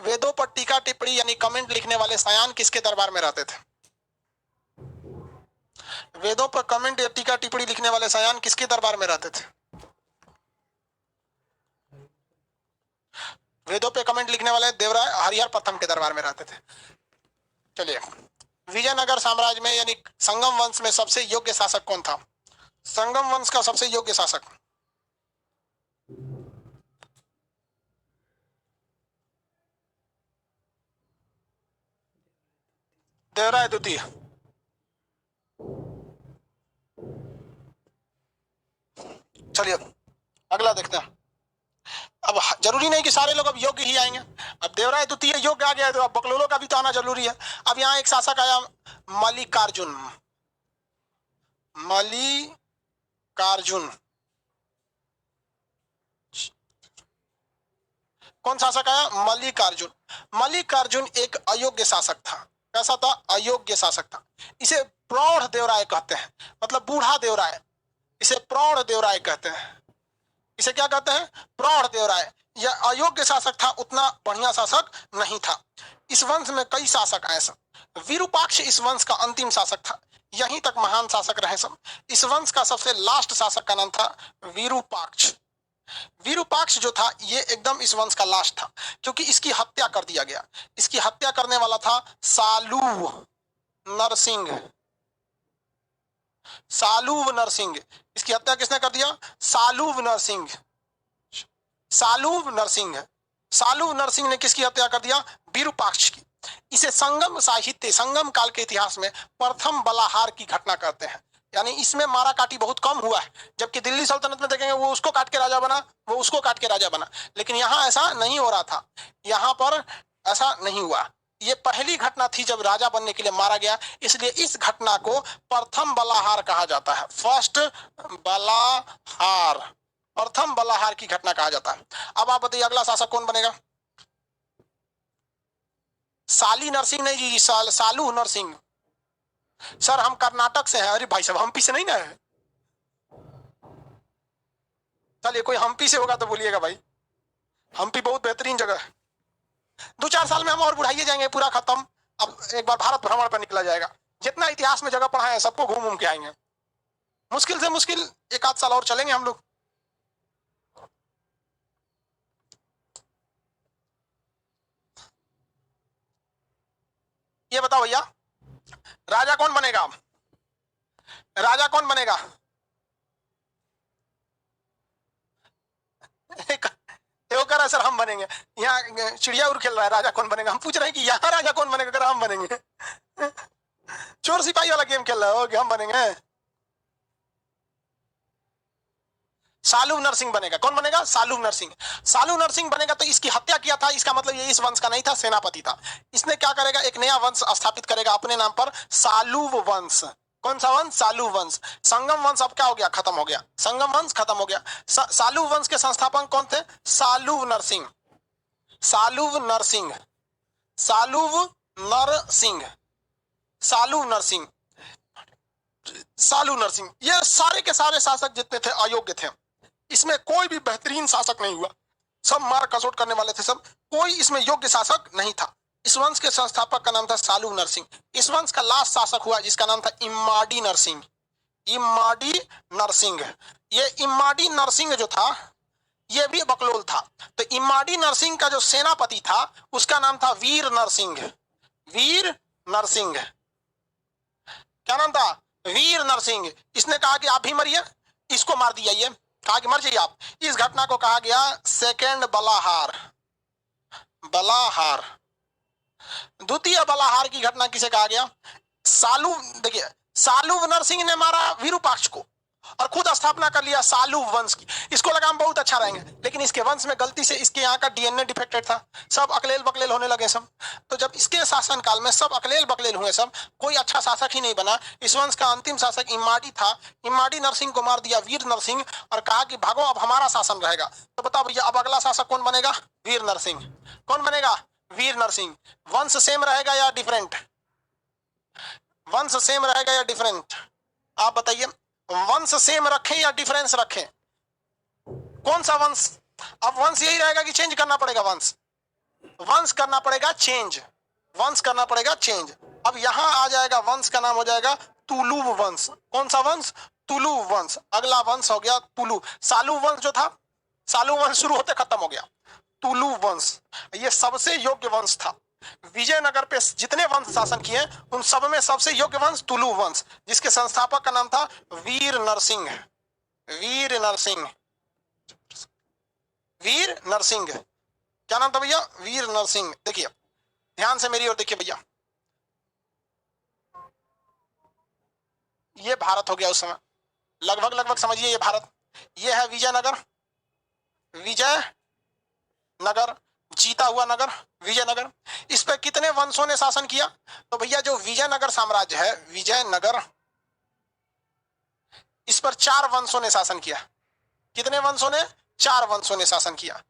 वेदों पर टीका टिप्पणी यानी कमेंट लिखने वाले सयान किसके दरबार में रहते थे? वेदों पर कमेंट या टीका टिप्पणी लिखने वाले सयान किसके दरबार में रहते थे? वेदों पे कमेंट लिखने वाले देवराय हरिहर प्रथम के दरबार में रहते थे। चलिए, विजयनगर साम्राज्य में यानी संगम वंश में सबसे योग्य शासक कौन था? संगम वंश का सबसे योग्य शासक देवराय द्वितीय। चलिए अगला देखते हैं। अब जरूरी नहीं कि सारे लोग अब योग्य ही आएंगे। अब देवराय द्वितीय योग्य आ गया तो अब बकलोलों का भी तो आना जरूरी है। अब यहाँ एक शासक आया मल्लिकार्जुन। कौन शासक आया? मल्लिकार्जुन। मल्लिकार्जुन एक अयोग्य शासक था। कैसा था? अयोग्य शासक था। इसे प्रौढ़ देवराय कहते हैं, मतलब बूढ़ा देवराय। इसे प्रौढ़ देवराय कहते हैं। इसे क्या कहते हैं? प्रौढ़ देवराय। यह अयोग्य शासक था, उतना बढ़िया शासक नहीं था। इस वंश में कई शासक आए सब। विरूपाक्ष इस वंश का अंतिम शासक था, यहीं तक महान शासक रहे सब। इस वंश का सबसे लास्ट शासक का नाम था विरूपाक्ष। विरूपाक्ष जो था ये एकदम इस वंश का लास्ट था, क्योंकि इसकी हत्या कर दिया गया। इसकी हत्या करने वाला था सालूव नरसिंह। सालूव नरसिंह। इसकी हत्या किसने कर दिया? सालूव नरसिंह। सालूव नरसिंह। सालूव नरसिंह ने किसकी हत्या कर दिया? विरूपाक्ष की। इसे संगम साहित्य, संगम काल के इतिहास में प्रथम बलाहार की घटना कहते हैं। यानी इसमें मारा काटी बहुत कम हुआ है। जबकि दिल्ली सल्तनत में देखेंगे वो उसको काट के राजा बना, वो उसको काट के राजा बना, लेकिन यहाँ ऐसा नहीं हो रहा था। यहाँ पर ऐसा नहीं हुआ। ये पहली घटना थी जब राजा बनने के लिए मारा गया, इसलिए इस घटना को प्रथम बलाहार कहा जाता है। फर्स्ट बलाहार, प्रथम बलाहार की घटना कहा जाता है। अब आप बताइए अगला शासक कौन बनेगा? साली नरसिंह नहीं जी, सालू नरसिंह। सर हम कर्नाटक से हैं। अरे भाई साहब हम्पी से नहीं ना है? चलिए कोई हम्पी से होगा तो बोलिएगा भाई। हम्पी बहुत बेहतरीन जगह है। 2-4 साल में हम और बुढ़ाइए जाएंगे, पूरा खत्म। अब एक बार भारत भ्रमण पर निकला जाएगा। जितना इतिहास में जगह पढ़ा है सबको घूम घूम के आएंगे। मुश्किल से मुश्किल 1-8 साल और चलेंगे हम लोग। ये बताओ भैया, राजा कौन बनेगा? राजा कौन बनेगा? वो कह रहा है सर हम बनेंगे। यहाँ चिड़िया उड़ खेल रहा है, राजा कौन बनेगा। हम पूछ रहे हैं कि यहाँ राजा कौन बनेगा, अगर हम बनेंगे। चोर सिपाही वाला गेम खेल रहा है कि हम बनेंगे। सालू नरसिंह बनेगा। कौन बनेगा? सालू नरसिंह। सालू नरसिंह बनेगा तो इसकी हत्या किया था, इसका मतलब ये इस वंश का नहीं था, सेनापति था। इसने क्या करेगा? एक नया वंश स्थापित करेगा अपने नाम पर, सालूव वंश। कौन सा वंश? सालू वंश। संगम वंश अब क्या हो गया? खत्म हो गया। संगम वंश खत्म हो गया। सालू वंश के संस्थापक कौन थे? सालूव नरसिंह। सालूव नरसिंह। सालूव नरसिंह। सालू नरसिंह। सालू नरसिंह। ये सारे के सारे शासक जितने थे अयोग्य थे। इसमें कोई भी बेहतरीन शासक नहीं हुआ। सब मार कसोट करने वाले थे सब। कोई इसमें योग्य शासक नहीं था। इस वंश के संस्थापक का नाम था सालू नरसिंह। इस वंश का लास्ट शासक हुआ जिसका नाम था इम्माडी नरसिंह। इम्माडी नरसिंह। ये इम्माडी नरसिंह जो था ये भी बकलोल था। तो इम्माडी नरसिंह का जो सेनापति था उसका नाम था वीर नरसिंह। वीर नरसिंह। क्या नाम था? वीर नरसिंह। इसने कहा कि आप भी मरिए, इसको मार दिया। ये कहा कि मर जाइए आप। इस घटना को कहा गया सेकेंड बलाहार। बलाहार। द्वितीय बलाहार की घटना किसे कहा गया? सालू। देखिए सालू नरसिंह ने मारा विरूपाक्ष को, और खुद स्थापना कर लिया सालू वंश की। इसको लगा हम बहुत अच्छा रहेंगे, लेकिन इसके वंश में गलती से इसके यहाँ का डीएनए डिफेक्टेड था, सब अकलेल बकलेल होने लगे सब। तो जब इसके शासन काल में सब अकलेल बकलेल हुए सब, कोई अच्छा शासक ही नहीं बना। इस वंश का अंतिम शासक इम्माडी था। इम्माडी नरसिंह को मार दिया वीर नरसिंह, और कहा कि भागो अब हमारा शासन रहेगा। तो बताओ भैया अब अगला शासक कौन बनेगा? वीर नरसिंह। कौन बनेगा? वीर नरसिंह। वंश सेम रहेगा या डिफरेंट? वंश सेम रहेगा या डिफरेंट? आप बताइए, वंश सेम रखें या डिफरेंस रखें? कौन सा वंश? अब वंश यही रहेगा कि चेंज करना पड़ेगा वंश? वंश करना पड़ेगा चेंज, वंश करना पड़ेगा चेंज। अब यहां आ जाएगा वंश का नाम हो जाएगा तुलु वंश। कौन सा वंश? तुलु वंश। अगला वंश हो गया तुलु। सालू वंश जो था, सालू वंश शुरू होते खत्म हो गया। तुलु वंश ये सबसे योग्य वंश था। विजयनगर पे जितने वंश शासन किए उन सब में सबसे योग्य वंश तुलु वंश, जिसके संस्थापक का नाम था वीर नरसिंह। वीर नरसिंह, वीर नरसिंह। क्या नाम था भैया? वीर नरसिंह। देखिए ध्यान से मेरी ओर देखिए भैया, ये भारत हो गया उस समय, लगभग लगभग समझिए ये भारत। ये है विजयनगर, विजयनगर, जीता हुआ नगर विजयनगर। इस पे कितने वंशों ने शासन किया? तो भैया जो विजयनगर साम्राज्य है, विजयनगर, इस पर 4 वंशों ने शासन किया। कितने वंशों ने? 4 वंशों ने शासन किया।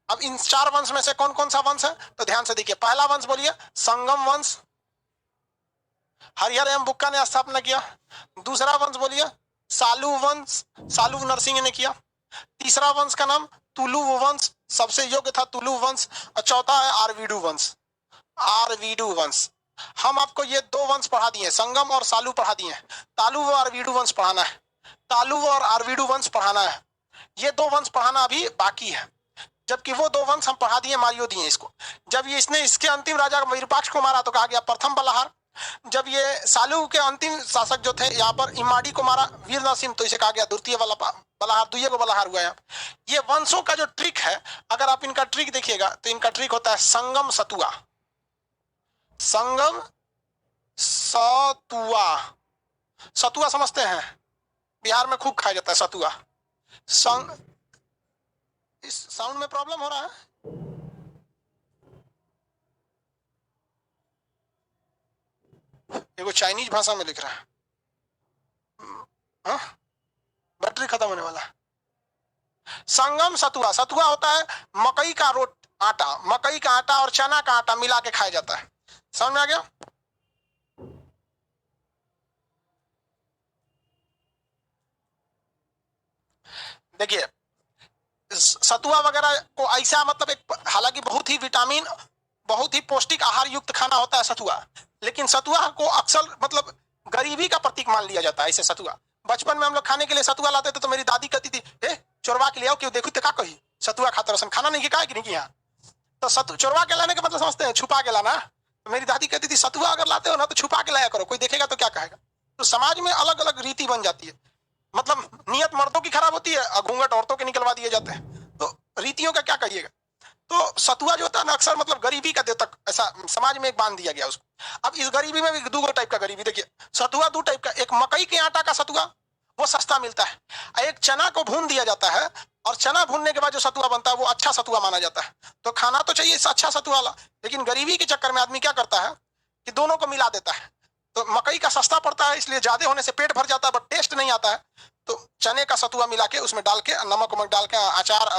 अब इन 4 वंश में से कौन कौन सा वंश है? तो ध्यान से देखिए, पहला वंश बोलिए संगम वंश, हरिहर एवं बुक्का ने स्थापना किया। दूसरा वंश बोलिए सालू वंश, सालू नरसिंह ने किया। तीसरा वंश का नाम तुलु वंश, सबसे योग्य था तुलु वंश। और चौथा है आरवीडू वंश, आरवीडू वंश। हम आपको ये 2 वंश पढ़ा दिए, संगम और सालू पढ़ा दिए। तालु और आरवीडू वंश पढ़ाना है, तालु और आरवीडू वंश पढ़ाना है। ये 2 वंश पढ़ाना अभी बाकी है, जबकि वो 2 वंश हम पढ़ा दिए, मारियो दिए इसको। जब ये इसने इसके अंतिम राजा विरूपाक्ष को मारा तो कहा गया प्रथम बल्लाहार। जब ये सालू के अंतिम शासक जो थे यहाँ पर इमाड़ी को मारा वीर नरसिंह, तो इसे कहा गया द्वितीय बल्लाहार, द्वितीय को बल्लाहार हुआ है। ये वंशों का जो ट्रिक है, अगर आप इनका ट्रिक देखिएगा तो इनका ट्रिक होता है संगम सतुआ। संगम सतुआ, सतुआ समझते हैं? बिहार में खूब खाया जाता है सतुआ। संग, इस साउंड में प्रॉब्लम हो रहा है? ये वो चाइनीज भाषा में लिख रहा है। हाँ? बैटरी खत्म होने वाला। संगम सतुआ, सतुआ होता है मकई का आटा, मकई का आटा और चना का आटा मिला के खाया जाता है। समझ में आ गया? देखिए सतुआ वगैरह को ऐसा मतलब एक, हालांकि बहुत ही विटामिन, बहुत ही पौष्टिक आहार युक्त खाना होता है सतुआ, लेकिन सतुआ को अक्सर मतलब गरीबी का प्रतीक मान लिया जाता है। ऐसे सतुआ बचपन में हम लोग खाने के लिए सतुआ लाते थे, तो मेरी दादी कहती थी ए चोरवा के ले आओ, क्यों देखो तो क्या कही सतुआ खाता रसन, खाना नहीं खाया कि नहीं किया। तो सतु चोरवा के लाने का मतलब समझते हैं, छुपा के लाना। तो मेरी दादी कहती थी सतुआ अगर लाते हो ना तो छुपा के लाया करो, कोई देखेगा तो क्या कहेगा। तो समाज में अलग अलग रीति बन जाती है, मतलब नियत मर्दों की खराब होती है और घूंघट औरतों के निकलवा दिए जाते हैं, तो रीतियों का क्या कहिएगा। तो सतुआ जो होता है ना अक्सर मतलब गरीबी का द्योतक, ऐसा समाज में एक बांध दिया गया उसको। अब इस गरीबी में भी 2 टाइप का गरीबी, देखिए सतुआ 2 टाइप का, एक मकई के आटा का सतुआ, वो सस्ता मिलता है। एक चना को भून दिया जाता है, और चना भूनने के बाद जो सतुआ बनता है वो अच्छा सतुआ माना जाता है। तो खाना तो चाहिए अच्छा सतुआ वाला, लेकिन गरीबी के चक्कर में आदमी क्या करता है कि दोनों को मिला देता है। तो मकई का सस्ता पड़ता है, इसलिए ज्यादा होने से पेट भर जाता है, बट टेस्ट नहीं आता है। तो चने का सतुआ मिला के उसमें डाल के नमक वमक डाल के अचार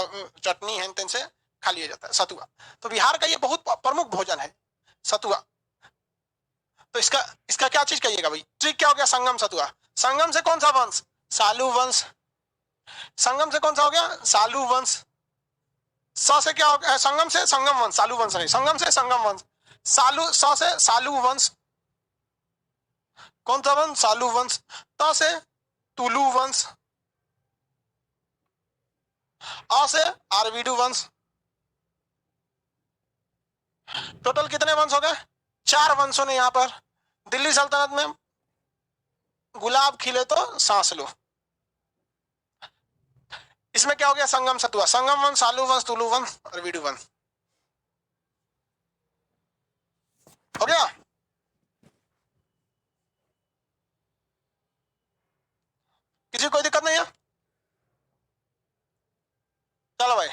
चटनी हेन तेन से खा लिया जाता है सतुआ। तो बिहार का ये बहुत प्रमुख भोजन है सतुआ। तो इसका इसका क्या चीज कहिएगा भाई, ट्रिक क्या हो गया? संगम सतुआ। संगम से कौन सा वंश? सालू वंश। संगम से कौन सा हो गया? सालू वंश। स से क्या हो गया? संगम से संगम वंश, सालू वंश नहीं, संगम से संगम वंश। सालू, स से सालू वंश, कौन सा वंश? सालू वंश। त से तुलु वंश, अ से आरवीडू वंश। टोटल कितने वंश हो गए? 4 वंशों ने यहाँ पर। दिल्ली सल्तनत में गुलाब खिले तो सांस लो, इसमें क्या हो गया? संगम सतुआ, संगम वंश, सालू वंश, तुलु वंश और वीडू वंश हो गया। किसी किसी को कोई दिक्कत नहीं है? चलो भाई,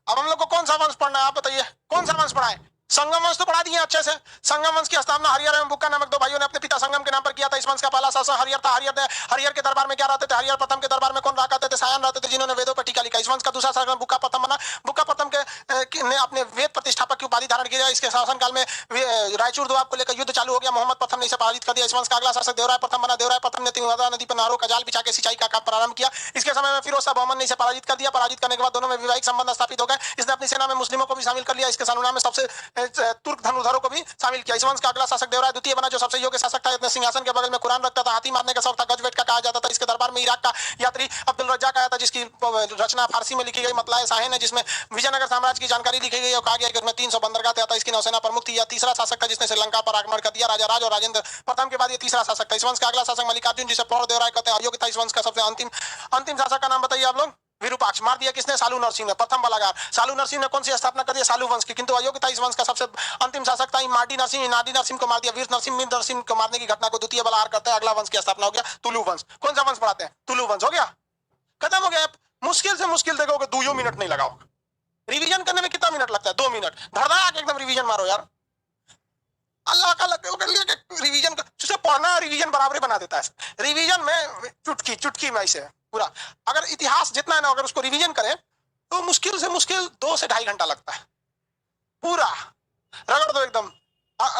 अब हम लोग को कौन सा वंश पढ़ना है आप बताइए, कौन सा वंश पढ़ा है? संगम वंश तो पढ़ा दिए अच्छे से। संगम वंश की स्थापना हरियर एवं बुक्का नामक दो भाइयों ने अपने पिता संगम के नाम पर किया था। इस वंश का पहला शासक हरियर था। हरियर के दरबार में क्या रहते थे? हरियर प्रथम के दरबार में कौन रहा करते थे? सायन रहते थे, जिन्होंने वेदों पर टीका लिखा। इस वंश का दूसरा शासक बुक्का प्रथम बना। बुक्का प्रथम ने अपने वेद प्रतिष्ठापक की उपाधि धारण किया। इसके शासनकाल में रायचूर दोआब को लेकर युद्ध चालू हो गया। मोहम्मद प्रथम ने इसे पराजित कर दिया। इस वंश का अगला शासक देवराय प्रथम बना। देवराय प्रथम ने तिंगरा नदी पर नहरों का जाल बिछा के सिंचाई का काम प्रारंभ किया। इसके समय में फिरोज शाह बहमन ने इसे पराजित कर दिया। पराजित करने के बाद दोनों में वैवाहिक संबंध स्थापित हो गए। इसने अपनी सेना में मुस्लिमों को भी शामिल कर लिया। इसके सानुना में सबसे तुर्क धनुर्धरों को भी शामिल किया। इस वंश का अगला शासक देवराय द्वितीय बना, जो सबसे योग्य शासक था। अपने सिंहासन के बगल में कुरान रखता था। हाथी मारने का शौक था। गजवेट का कहा जाता था। इसके दरबार में इराक का यात्री अब्दुल रज्जाक आया था, जिसकी रचना फारसी में लिखी गई मतलाए साहिन है, जिसमें विजयनगर साम्राज्य की जानकारी लिखी गई और कहा गया कि उसमें 300 बंदरगाह था। इसकी नौसेना प्रमुख थी। यह तीसरा शासक था जिसने श्रीलंका पर आक्रमण कर दिया। राजा राज और राजेंद्र प्रथम के बाद ये तीसरा शासक था। इस वंश का अगला शासक मल्लिकार्जुन, जिसे प्रौढ़ देवराय कहते हैं, अयोग्य था। इस वंश का सबसे अंतिम शासक का नाम बताइए आप लोग। विरूपाक्ष। मार दिया किसने? सालू नरसिंह ने। प्रथम बलागार। सालू नरसिंह ने कौन सी स्थापना कर दी? सालू वंश की, किंतु अयोग्य था। इस वंश का सबसे अंतिम शासक था इमाडी नरसिंह। इनाडी नरसिंह को मार दिया। वीर नरसिंह मीर नरसिंह को मारने की घटना को द्वितीय बलागार करते हैं। अगला वंश की स्थापना हो गया तुलु वंश। कौन सा वंश पढ़ाते हैं? तुलु वंश। हो गया, खत्म हो गया। मुश्किल से मुश्किल देखोगे 2 मिनट नहीं लगाओ। रिवीजन करने में कितना मिनट लगता है? 2 मिनट। धड़धड़ा एकदम रिवीजन मारो यार। अल्लाह का रिवीजन का पढ़ना रिवीजन बराबर बना देता है। रिवीजन में चुटकी में ऐसे पूरा, अगर इतिहास जितना है ना, अगर उसको रिवीजन करें तो मुश्किल से मुश्किल 2 से 2.5 घंटा लगता है। पूरा रगड़ दो एकदम।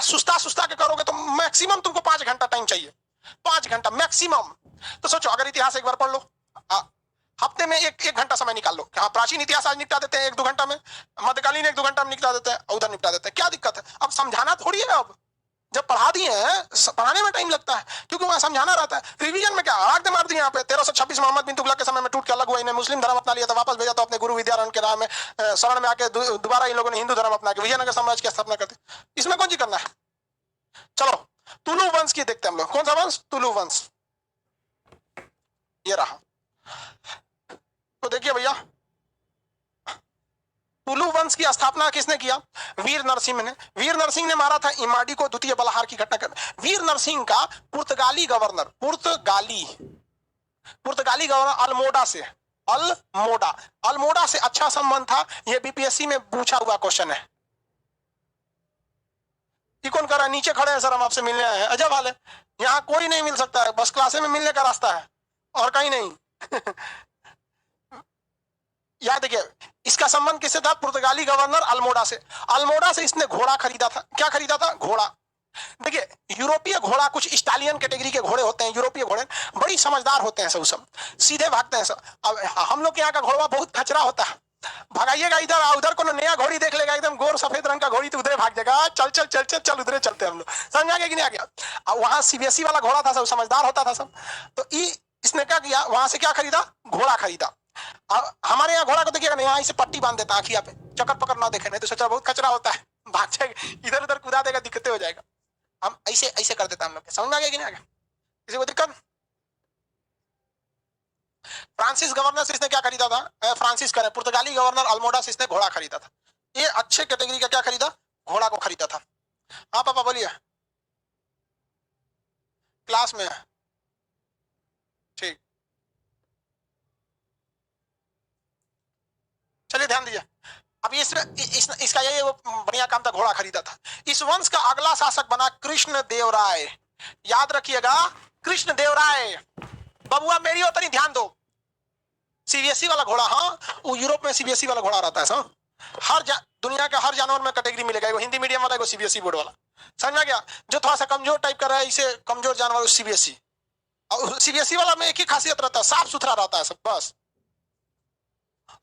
सुस्ता के करोगे तो मैक्सिमम तुमको 5 घंटा टाइम चाहिए। 5 घंटा मैक्सिमम। तो सोचो, अगर इतिहास एक बार पढ़ लो, हफ्ते में एक घंटा समय निकाल लो। हाँ, प्राचीन इतिहास आज निपटा देते हैं 1-2 घंटा में, मध्यकालीन 1-2 घंटा में निपटा देते हैं, उधर निपटा देते हैं। क्या दिक्कत है? अब समझाना थोड़ी है। अब जब पढ़ा दिए हैं, पढ़ाने में टाइम लगता है क्योंकि वहां समझाना रहता है। रिवीजन में क्या आग मार दिए यहाँ पे। 1326 मोहम्मद बिन तुगलक के समय में टूट के अलग हुआ। इन्हें मुस्लिम धर्म अपना लिया था, वापस भेजा तो अपने गुरु विद्यारण के राह में शरण में आके दोबारा इन लोगों ने हिंदू धर्म अपना के विजयनगर साम्राज्य की स्थापना करते। इसमें कौन सी करना है? चलो तुलु वंश की देखते हैं हम लोग। कौन सा वंश? तुलु वंश। ये रहा। तो देखिए भैया, तुलु वंश की स्थापना किसने किया? वीर नरसिंह ने। वीर नरसिंह ने मारा था इमाडी को द्वितीय बलहार की घटना कर। वीर नरसिंह का पुर्तगाली गवर्नर अल्मोड़ा से अच्छा संबंध था। यह बीपीएससी में पूछा हुआ क्वेश्चन है। ये कौन कर रहा है? नीचे खड़े हैं सर, हम आपसे मिलने आए हैं। अजब हाल है, यहाँ कोई नहीं मिल सकता है, बस क्लासे में मिलने का रास्ता है और कहीं नहीं। याद देखिए, इसका संबंध किससे था? पुर्तगाली गवर्नर अल्मोड़ा से इसने घोड़ा खरीदा था। क्या खरीदा था? घोड़ा। देखिए, यूरोपीय घोड़ा, कुछ स्टालियन कैटेगरी के घोड़े होते हैं। यूरोपीय घोड़े बड़ी समझदार होते हैं सब सीधे भागते हैं सब। अब हम लोग के यहाँ का घोड़ा बहुत खचरा होता है। भगाइएगा इधर, उधर को नया घोड़ी देख लेगा एकदम गोर सफेद रंग का घोड़ी, तो उधर भाग जाएगा। चल चल चल चल चल, उधर चलते हम लोग। समझ आ गया कि नहीं आ गया? अब वहां सीबीएसई वाला घोड़ा था, सब समझदार होता था सब। तो इसने क्या किया? वहां से क्या खरीदा? घोड़ा खरीदा। हमारे यहाँ घोड़ा को देखिएगा, यहाँ इसे पट्टी बांध देता आखिया पे, चक्कर पकड़ ना देखे, नहीं तो सोचा बहुत खचरा होता है, भाग जाएगा इधर उधर, कुदा देगा, दिक्कतें हो जाएगा। हम ऐसे कर देता हम लोग। समझ में आ गया कि नहीं आ गया? किसी को दिक्कत? फ्रांसिस गवर्नर से इसने क्या खरीदा था? फ्रांसिस करे पुर्तगाली गवर्नर अल्मोड़ा से इसने घोड़ा खरीदा था। ये अच्छे कैटेगरी का क्या खरीदा? घोड़ा को खरीदा था। हाँ पापा बोलिए, क्लास में। ठीक, चलिए ध्यान दीजिए। अब इसका ये वो बढ़िया काम था, घोड़ा खरीदा था। इस वंश का अगला शासक बना कृष्ण देव राय। याद रखिएगा, कृष्ण देव राय। बबुआ मेरी ओर तनी ध्यान दो। सीबीएसई वाला घोड़ा, हाँ वो यूरोप में सीबीएसई वाला घोड़ा रहता है सब। दुनिया के हर जानवर में कैटेगरी मिलेगा, एगो हिंदी मीडियम वाला, एगो सीबीएसई बोर्ड वाला। समझ में गया? जो थोड़ा सा कमजोर टाइप का रहा है, इसे कमजोर जानवर सीबीएसई। और सीबीएसई वाला में एक ही खासियत रहता है, साफ सुथरा रहता है सब, बस।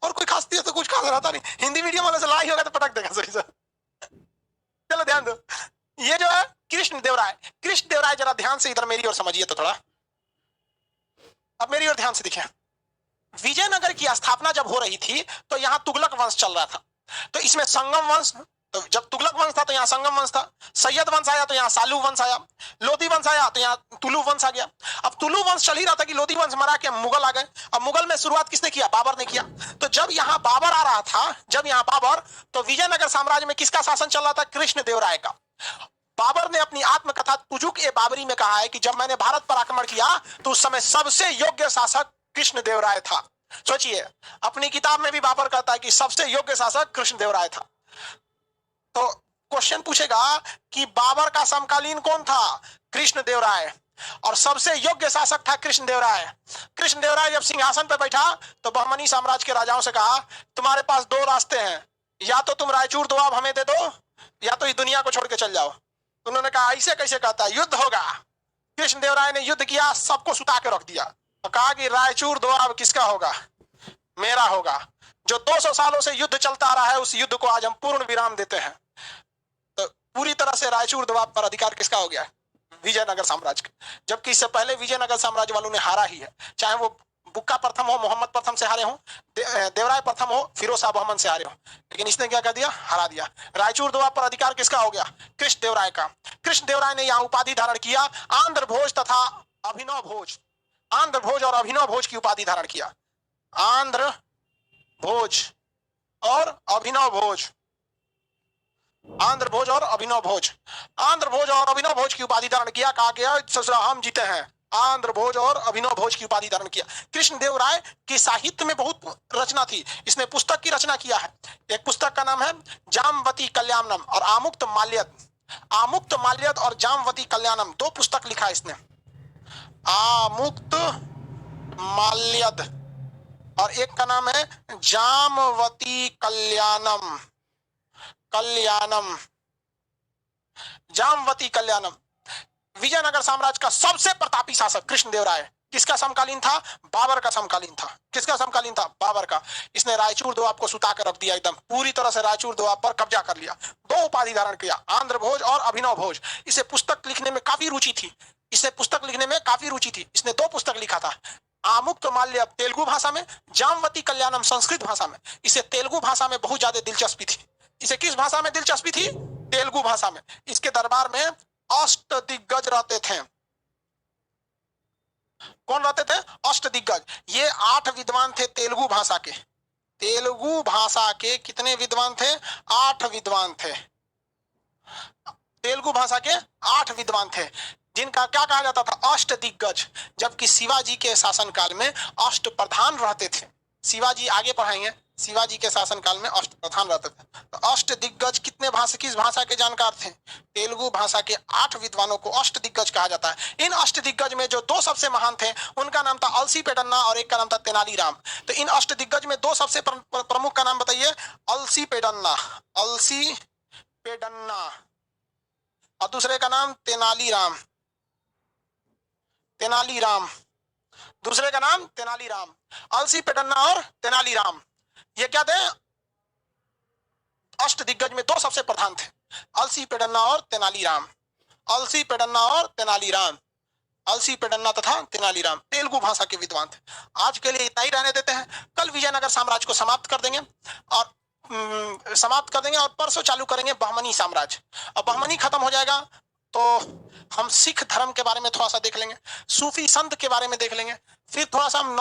और कोई खासियत तो कुछ खास रहता नहीं। हिंदी मीडियम वाले से लड़ाई होगा तो पटक देगा सही से। चलो ध्यान दो, ये जो है कृष्ण देव राय, जरा ध्यान से इधर मेरी ओर समझिए तो थोड़ा। अब मेरी ओर ध्यान से देखिए। विजयनगर की स्थापना जब हो रही थी तो यहाँ तुगलक वंश चल रहा था। तो इसमें संगम वंश, तो जब तुगलक वंश था तो यहाँ संगम वंश था। सैयद वंश आया तो यहाँ सालू वंश आया। लोधी वंश आया तो यहाँ तुलु वंश आ गया। अब तुलु वंश चल ही रहा था कि लोधी वंश मरा के मुगल आ गए। अब मुगल में शुरुआत किसने किया? बाबर ने किया। तो जब यहाँ बाबर आ रहा था, तो विजयनगर साम्राज्य में किसका शासन चल रहा था? कृष्ण देव राय का। बाबर ने अपनी आत्मकथा तुजुक ए बाबरी में कहा है कि जब मैंने भारत पर आक्रमण किया तो उस समय सबसे योग्य शासक कृष्णदेवराय था। सोचिए, अपनी किताब में भी बाबर कहता है कि सबसे योग्य शासक कृष्णदेवराय था। तो क्वेश्चन पूछेगा कि बाबर का समकालीन कौन था? कृष्णदेवराय। और सबसे योग्य शासक था कृष्णदेवराय। कृष्णदेवराय जब सिंहासन पर बैठा तो बहमनी साम्राज्य के राजाओं से कहा, तुम्हारे पास दो रास्ते हैं, या तो तुम रायचूर दोआब हमें दे दो, या तो इस दुनिया को छोड़ के चल जाओ। उन्होंने कहा, ऐसे कैसे कहता है, युद्ध होगा। कृष्णदेवराय ने युद्ध किया, सबको सुता के रख दिया और कहा कि रायचूर दोआब किसका होगा? मेरा होगा। जो 200 सालों से युद्ध चलता आ रहा है, उस युद्ध को आज हम पूर्ण विराम देते हैं। तो पूरी तरह से रायचूर दोआब पर अधिकार किसका हो गया? विजयनगर साम्राज्य का। जबकि इससे पहले विजयनगर साम्राज्य वालों ने हारा ही है, चाहे वो बुक्का प्रथम हो, मोहम्मद प्रथम से हारे हो, देवराय प्रथम हो, फिरोज शाह बहमन से हारे हो, लेकिन इसने क्या कर दिया? हरा दिया। रायचूर दोआब पर अधिकार किसका हो गया? कृष्णदेवराय का। कृष्णदेवराय ने यहाँ उपाधि धारण किया आंध्र भोज तथा अभिनव भोज। आंध्र भोज और अभिनव भोज की उपाधि धारण किया। आंध्र भोज और अभिनव भोज, आंध्र भोज और अभिनव भोज, आंध्र भोज और अभिनव भोज की उपाधि धारण किया। कहा गया ससुरा हम जीते हैं। आंध्र भोज और अभिनव भोज की उपाधि धारण किया। कृष्णदेवराय की साहित्य में बहुत रचना थी। इसने पुस्तक की रचना किया है। एक पुस्तक का नाम है जामवती कल्याणम और आमुक्त माल्यद। आमुक्त माल्यद और जामवती कल्याणम, दो पुस्तक लिखा है इसने। आमुक्त माल्यद और एक का नाम है जामवती कल्याणम। कल्याणम, जामवती कल्याणम। विजयनगर साम्राज्य का सबसे प्रतापी शासक कृष्णदेवराय किसका समकालीन था? बाबर का समकालीन था। किसका समकालीन था? बाबर का। इसने रायचूर दोआब को सुता कर रख दिया, एकदम पूरी तरह से रायचूर दोआब पर कब्जा कर लिया। दो उपाधि धारण किया, आंध्र भोज और अभिनव भोज। इसे पुस्तक लिखने में काफी रुचि थी। इसे पुस्तक लिखने में काफी रुचि थी। इसने दो पुस्तक लिखा था, आमुक्त माल्य तेलुगु भाषा में, जामवती कल्याणम संस्कृत भाषा में। इसे तेलुगु भाषा में बहुत ज्यादा दिलचस्पी थी। इसे किस भाषा में दिलचस्पी थी? तेलुगु भाषा में। इसके दरबार में अष्ट दिग्गज रहते थे। कौन रहते थे? अष्ट दिग्गज। ये 8 विद्वान थे तेलुगु भाषा के। तेलुगु भाषा के कितने विद्वान थे? 8 विद्वान थे। तेलुगु भाषा के 8 विद्वान थे, जिनका क्या कहा जाता था? अष्ट दिग्गज। जबकि शिवाजी के शासनकाल में अष्ट प्रधान रहते थे। शिवाजी आगे पढ़ाएंगे, शिवाजी के शासनकाल में अष्ट प्रधान रहते थे। तो अष्ट दिग्गज कितने भाषा, किस भाषा के जानकार थे? तेलुगु भाषा के 8 विद्वानों को अष्ट दिग्गज कहा जाता है। इन अष्ट दिग्गज में जो 2 सबसे महान थे, उनका नाम था अलसी पेडन्ना और एक का नाम था तेनालीराम। तो इन अष्ट दिग्गज में 2 सबसे प्रमुख का नाम बताइए। अलसी पेडन्ना, अलसी पेडन्ना, और दूसरे का नाम तेनालीराम, तेनालीराम, दूसरे का नाम तेनालीराम। अलसी पेडन्ना और तेनालीराम, ये क्या थे? अष्ट दिग्गज में 2 सबसे प्रधान थे, अलसी पेडन्ना और तेनालीराम। अलसी पेडन्ना और तेनालीराम, अलसी पेडन्ना तथा तेनालीराम तेलुगु भाषा के विद्वान थे। आज के लिए इतना ही रहने देते हैं। कल विजयनगर साम्राज्य को समाप्त कर देंगे और और परसों चालू करेंगे बहमनी साम्राज्य। अब बहमनी खत्म हो जाएगा तो हम सिख धर्म के बारे में थोड़ा सा देख लेंगे, सूफी संत के बारे में देख लेंगे, फिर थोड़ा सा हम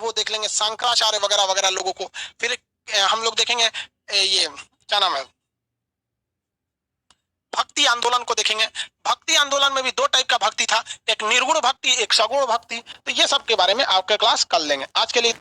वो देख लेंगे शंकराचार्य वगैरह वगैरह लोगों को। फिर हम लोग देखेंगे ये क्या नाम है, भक्ति आंदोलन को देखेंगे। भक्ति आंदोलन में भी 2 टाइप का भक्ति था, एक निर्गुण भक्ति, एक सगुण भक्ति। तो ये सब के बारे में आपके क्लास कर लेंगे। आज के लिए